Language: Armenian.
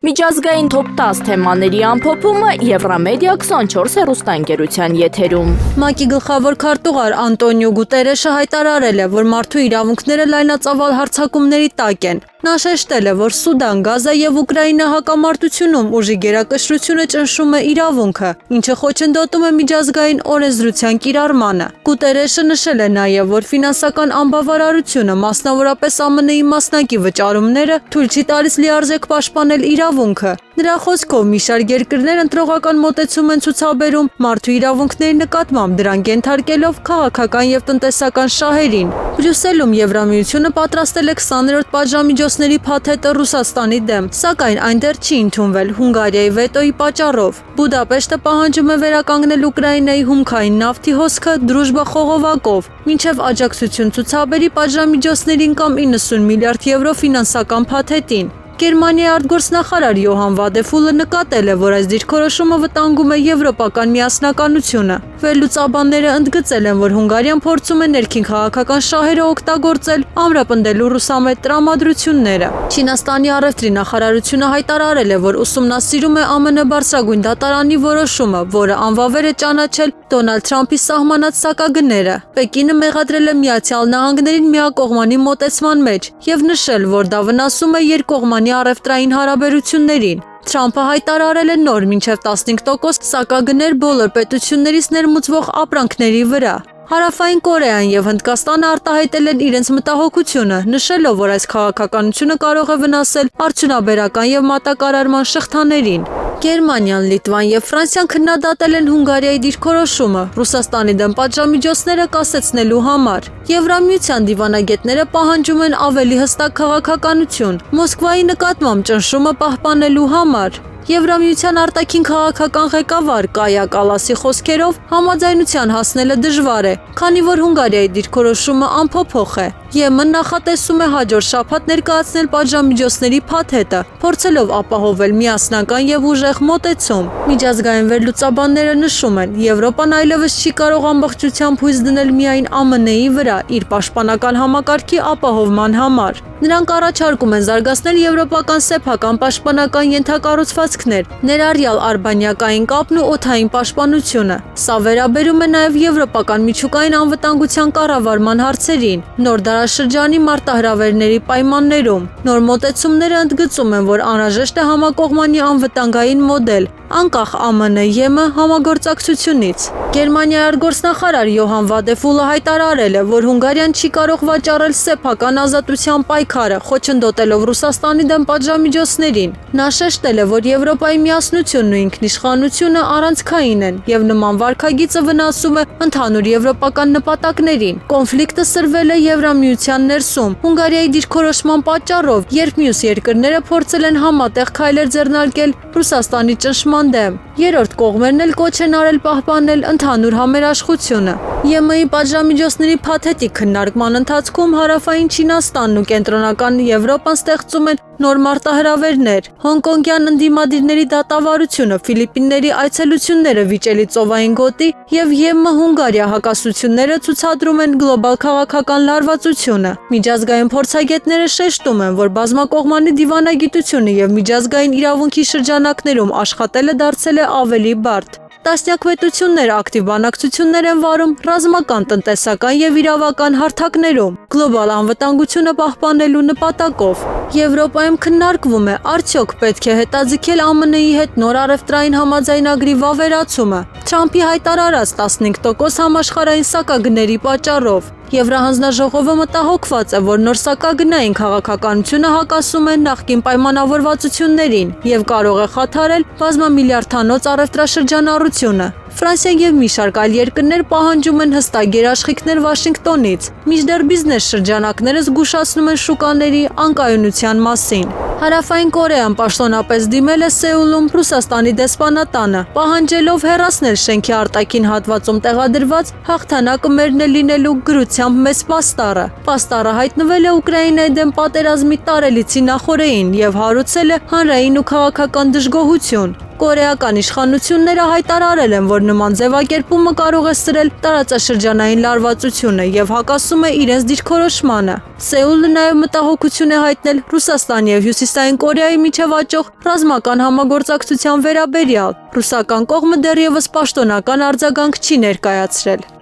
Միջազգային top 10 թեմաների ամփոփումը Եվրամեդիա 24 հեռուստաընկերության եթերում։ ՄԱԿ-ի գլխավոր քարտուղար Անտոնիո Գուտերեշը հայտարարել է, որ մարդու իրավունքները լայնածավալ հարձակումների տակ են։ Նա շեշտել է, որ Սուդան, Գազա եւ Ուկրաինա հակամարտությունում ուժի գերակշռությունը ճնշում է իրավունքը, ինչը խոչընդոտում է միջազգային օրենսդրության կիրառմանը։ Գուտերեշը նշել է նաեւ, որ ֆինանսական անբավարարությունը, մասնավորապես ԱՄՆ-ի մասնակի վճարումները, թույլ չի տալիս լիարժեք պաշտպանել իրավունքը։ Նրա խոսքով մի շարք երկրներ ընտրողական մոտեցում են ցուցաբերում մարդու իրավունքների նկատմամբ, դրանք ենթարկելով քաղաքական եւ տնտեսական շահերին։ Բրյուսելում Եվրամիությունը պատրաստել է 20-րդ պատժամիջոցների փաթեթը Ռուսաստանի դեմ, սակայն այն դեռ չի ընդունվել Հունգարիայի վետոյի պատճառով։ Բուդապեշտը պահանջում է վերականգնել Ուկրաինայի հումքային նավթի հոսքը դրուժբա խողովակով, մինչև աջակցություն ցուցաբերի պատժամիջոցներին կամ 90 միլիարդ եվրո ֆինանսական փաթեթին։ Գերմանիայի արտգործնախարար Յոհան Վադեֆուլը նկատել է, որ այս դիրքորոշումը վտանգում է եվրոպական միասնականությունը։ Վերլուծաբանները ընդգծել են, որ Հունգարիան փորձում է ներքին քաղաքական շահերը օգտագործել ամրապնդելու ռուսամետ տրամադրությունները։ Չինաստանի առևտրի նախարարությունը հայտարարել է, որ ուսումնասիրում է ԱՄՆ բարձրագույն դատարանի որոշումը, որը անվավեր է ճանաչել Դոնալդ Թրամփի սահմանած սակագները։ Պեկինը մեղադրել է Միացյալ Նահանգներին միակողմանի մոտեցման մեջ եւ նշել, որ դա վնասում է երկկողմանի առևտրային հարաբերություններին։ Թրամփը հայտարարել է նոր մինչև 15% սակագներ բոլոր պետություններից ներմուծվող ապրանքների վրա։ Հարավային Կորեան եւ Հնդկաստանը արտահայտել են իրենց մտահոգությունը, նշելով, որ այս քաղաքականությունը կարող է վնասել արդյունաբերական եւ մատակարարման շղթաներին։ Գերմանիան, Լիտվան եւ Ֆրանսիան քննադատել են Հունգարիայի դիրքորոշումը Ռուսաստանի դեմ պատժամիջոցները կասեցնելու համար։ Եվրամիության դիվանագետները պահանջում են ավելի հստակ քաղաքականություն Մոսկվայի նկատմամբ ճնշումը պահպանելու համար։ Եվրամիության արտաքին քաղաքական ղեկավար Կայա Կալասի խոսքերով համաձայնության հասնելը դժվար է, քանի որ Հունգարիայի դիրքորոշումը անփոփոխ է։ ԵՄ նախատեսում է հաջորդ շաբաթ ներկայացնել պատժամիջոցների փաթեթը, փորձելով ապահովել միասնական եւ ուժեղ մոտեցում։ Միջազգային վերլուծաբանները նշում են, Եվրոպան այլևս չի կարող ամբողջությամբ հույս դնել միայն ԱՄՆ-ի վրա իր պաշտպանական համակարգի ապահովման համար։ Նրանք առաջարկում են զարգացնել եվրոպական սեփական պաշտպանական ենթակառուցվածքներ, ներառյալ արբանյակային կապն ու օդային պաշտպանությունը։ Սա վերաբերում է նաև եվրոպական միջուկային անվտանգության կառավարման հարցերին, նոր դարաշրջանի մարտահրավերների պայմաններում։ Նոր մոտեցումները ընդգծում են, որ անհրաժեշտ է համակողմանի անվտանգային մոդել, անկախ ԱՄՆ-ԵՄ համագործակցությունից։ Գերմանիայի արտգործնախարար Յոհան Վադեֆուլը հայտարարել է, որ Հունգարիան չի կարող վաճառել սեփական ազատության պայքարը, խոչընդոտելով Ռուսաստանի դեմ պատժամիջոցներին։ Նա շեշտել է, որ Եվրոպայի միասնությունն ու ինքնիշխանությունը առանցքային են եւ նման վարքագիծը վնասում է ընդհանուր եվրոպական նպատակներին։ Կոնֆլիկտը սրվել է Եվրամիության ներսում Հունգարիայի դիրքորոշման պատճառով, երբ մյուս երկրները փորձել են համատեղ քայլեր ձեռնարկել Ռուսաստանի ճնշման դեմ։ Երրորդ կողմերն էլ կոչ են արել պահպանել ընդհանուր համերաշխությունը։ ԵՄ-ի պատժամիջոցների փաթեթի քննարկման ընթացքում Հարավային Չինաստանն ու Կենտրոնական Եվրոպան ստեղծում են նոր մարտահրավերներ։ Հոնկոնգյան ընդդիմադիրների դատավարությունը, Ֆիլիպինների այցելությունները վիճելի ծովային գոտի եւ ԵՄ-Հունգարիա հակասությունները ցուցադրում են գլոբալ քաղաքական լարվածությունը։ Միջազգային փորձագետները շեշտում են, որ բազմակողմանի դիվանագիտությունը եւ միջազգային իրավունքի շրջանակներում աշխատելը դարձել է ավելի բարդ։ Տասնյակ պետություններ ակտիվ բանակցություններ են վարում ռազմական, տնտեսական եւ իրավական հարթակներում, գլոբալ անվտանգությունը պահպանելու նպատակով։ Եվրոպայում քննարկվում է, արդյոք պետք է հետաձգել ԱՄՆ-ի հետ նոր առևտրային համաձայնագրի վավերացումը Թրամփի հայտարարած 15% համաշխարհային սակագների պատճառով։ Եվրահանձնաժողովը մտահոգված է, որ նոր սակագնային քաղաքականությունը հակասում է նախկին պայմանավորվածություններին եւ կարող է խաթարել բազմամիլիարդանոց առևտրաշրջանառությունը։ Ֆրանսիան եւ մի շարք այլ երկրներ պահանջում են հստակ գերաշխիքներ Վաշինգտոնից, մինչդեռ բիզնես շրջանակները զգուշացնում են շուկաների անկայունության մասին։ Հարավային Կորեան պաշտոնապես դիմել է Սեուլում Ռուսաստանի դեսպանատանը, պահանջելով հեռացնել շենքի արտաքին հատվածում տեղադրված հաղթանակը մերն է լինելու գրությամբ մեծ պաստառը։ Պաստառը հայտնվել է Ուկրաինայի դեմ պատերազմի տարելիցի նախօրեին եւ հարուցել է հանրային ու քաղաքական դժգոհություն։ Կորեական իշխանությունները հայտարարել են, որ նման ձևակերպումը կարող է սրել տարածաշրջանային լարվածությունը եւ հակասում է իրենց դիրքորոշմանը։ Սեուլը նաեւ մտահոգություն է հայտնել Ռուսաստանի եւ Հյուսիսային Կորեայի միջև աճող ռազմական համագործակցության վերաբերյալ։ Ռուսական կողմը դեռևս պաշտոնական արձագանք չի ներկայացրել։